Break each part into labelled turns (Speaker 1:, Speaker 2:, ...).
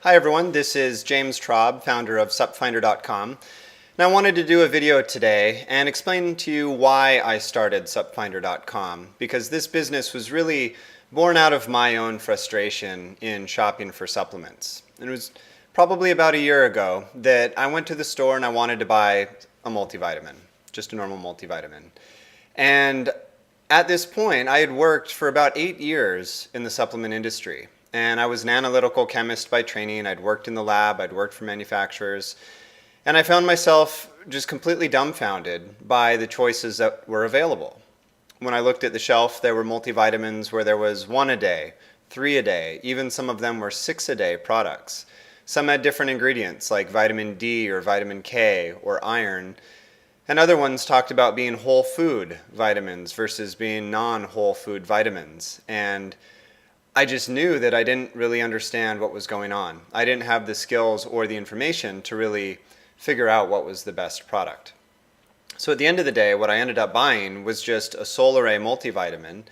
Speaker 1: Hi everyone, this is James Traub, founder of SuppFinder.com. And I wanted to do a video today and explain to you why I started SuppFinder.com, because this business was really born out of my own frustration in shopping for supplements. And it was probably about a year ago that I went to the store and I wanted to buy a multivitamin, just a normal multivitamin. And at this point, I had worked for about 8 years in the supplement industry. And I was an analytical chemist by training. I'd worked in the lab, I'd worked for manufacturers, and I found myself just completely dumbfounded by the choices that were available. When I looked at the shelf, there were multivitamins where there was 1 a day, 3 a day, even some of them were 6 a day products. Some had different ingredients like vitamin D or vitamin K or iron, and other ones talked about being whole food vitamins versus being non-whole food vitamins. And I just knew that I didn't really understand what was going on. I didn't have the skills or the information to really figure out what was the best product. So at the end of the day, what I ended up buying was just a Solaray multivitamin.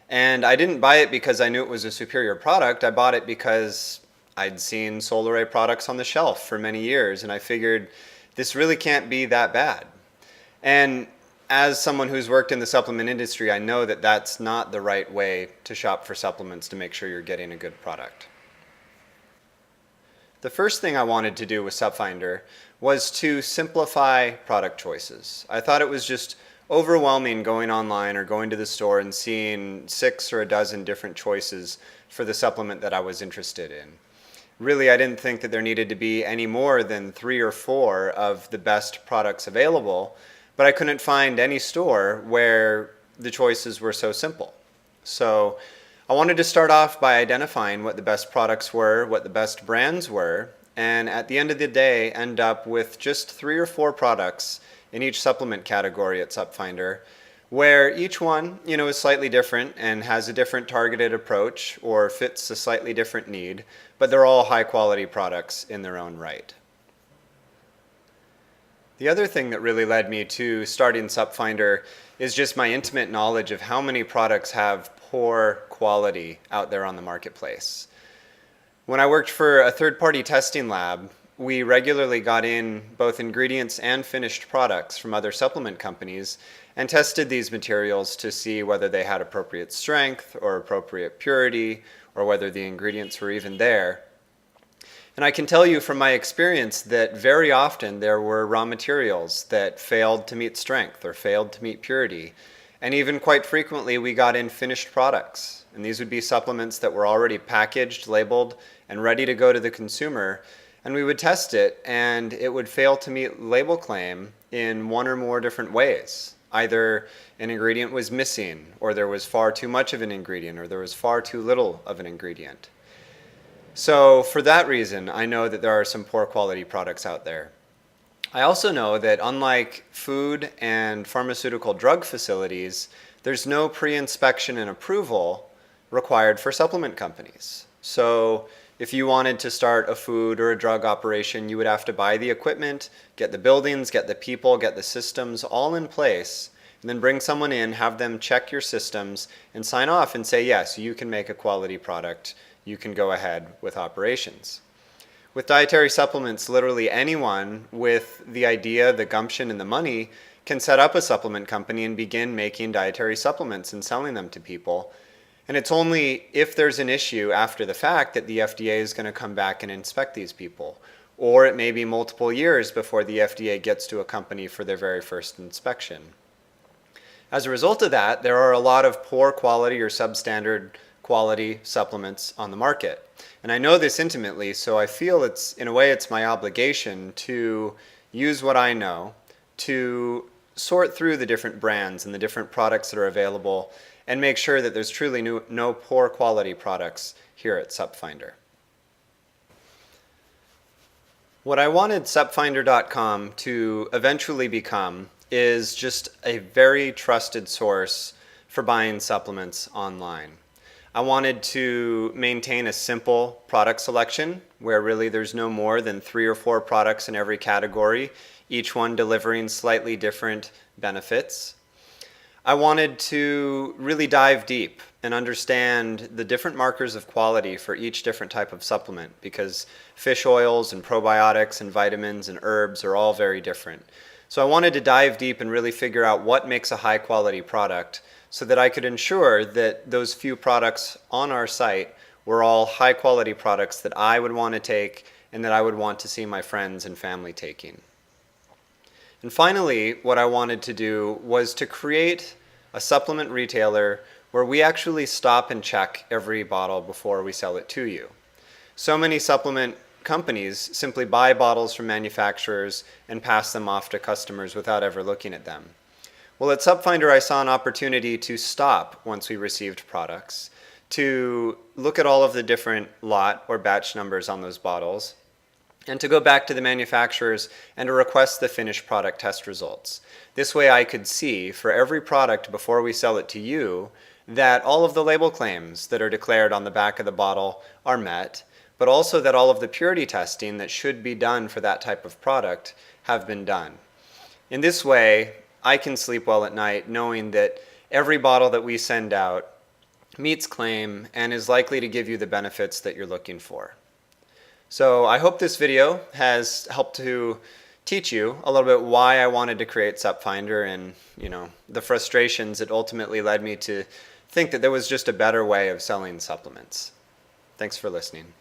Speaker 1: And I didn't buy it because I knew it was a superior product. I bought it because I'd seen Solaray products on the shelf for many years, and I figured this really can't be that bad. And as someone who's worked in the supplement industry, I know that that's not the right way to shop for supplements to make sure you're getting a good product. The first thing I wanted to do with SuppFinder was to simplify product choices. I thought it was just overwhelming going online or going to the store and seeing 6 or a dozen different choices for the supplement that I was interested in. Really, I didn't think that there needed to be any more than 3 or 4 of the best products available, but I couldn't find any store where the choices were so simple. So I wanted to start off by identifying what the best products were, what the best brands were, and at the end of the day end up with just 3 or 4 products in each supplement category at SuppFinder, where each one, is slightly different and has a different targeted approach or fits a slightly different need, but they're all high quality products in their own right. The other thing that really led me to starting SuppFinder is just my intimate knowledge of how many products have poor quality out there on the marketplace. When I worked for a third-party testing lab, we regularly got in both ingredients and finished products from other supplement companies and tested these materials to see whether they had appropriate strength or appropriate purity or whether the ingredients were even there. And I can tell you from my experience that very often there were raw materials that failed to meet strength or failed to meet purity. And even quite frequently we got in finished products. And these would be supplements that were already packaged, labeled, and ready to go to the consumer. And we would test it and it would fail to meet label claim in 1 or more different ways. Either an ingredient was missing, or there was far too much of an ingredient, or there was far too little of an ingredient. So for that reason, I know that there are some poor quality products out there. I also know that unlike food and pharmaceutical drug facilities, there's no pre-inspection and approval required for supplement companies. So if you wanted to start a food or a drug operation, you would have to buy the equipment, get the buildings, get the people, get the systems all in place, and then bring someone in, have them check your systems, and sign off and say, yes, you can make a quality product. You can go ahead with operations. With dietary supplements, literally anyone with the idea, the gumption, and the money can set up a supplement company and begin making dietary supplements and selling them to people. And it's only if there's an issue after the fact that the FDA is going to come back and inspect these people. Or it may be multiple years before the FDA gets to a company for their very first inspection. As a result of that, there are a lot of poor quality or substandard quality supplements on the market. And I know this intimately, so I feel in a way it's my obligation to use what I know to sort through the different brands and the different products that are available and make sure that there's truly no poor quality products here at SuppFinder. What I wanted SuppFinder.com to eventually become is just a very trusted source for buying supplements online. I wanted to maintain a simple product selection where really there's no more than 3 or 4 products in every category, each one delivering slightly different benefits. I wanted to really dive deep and understand the different markers of quality for each different type of supplement, because fish oils and probiotics and vitamins and herbs are all very different. So I wanted to dive deep and really figure out what makes a high quality product so that I could ensure that those few products on our site were all high quality products that I would want to take and that I would want to see my friends and family taking. And finally, what I wanted to do was to create a supplement retailer where we actually stop and check every bottle before we sell it to you. So many supplement companies simply buy bottles from manufacturers and pass them off to customers without ever looking at them. Well, at SuppFinder, I saw an opportunity to stop once we received products, to look at all of the different lot or batch numbers on those bottles, and to go back to the manufacturers and to request the finished product test results. This way I could see for every product before we sell it to you that all of the label claims that are declared on the back of the bottle are met, but also that all of the purity testing that should be done for that type of product have been done. In this way, I can sleep well at night knowing that every bottle that we send out meets claim and is likely to give you the benefits that you're looking for. So I hope this video has helped to teach you a little bit why I wanted to create SuppFinder and, the frustrations that ultimately led me to think that there was just a better way of selling supplements. Thanks for listening.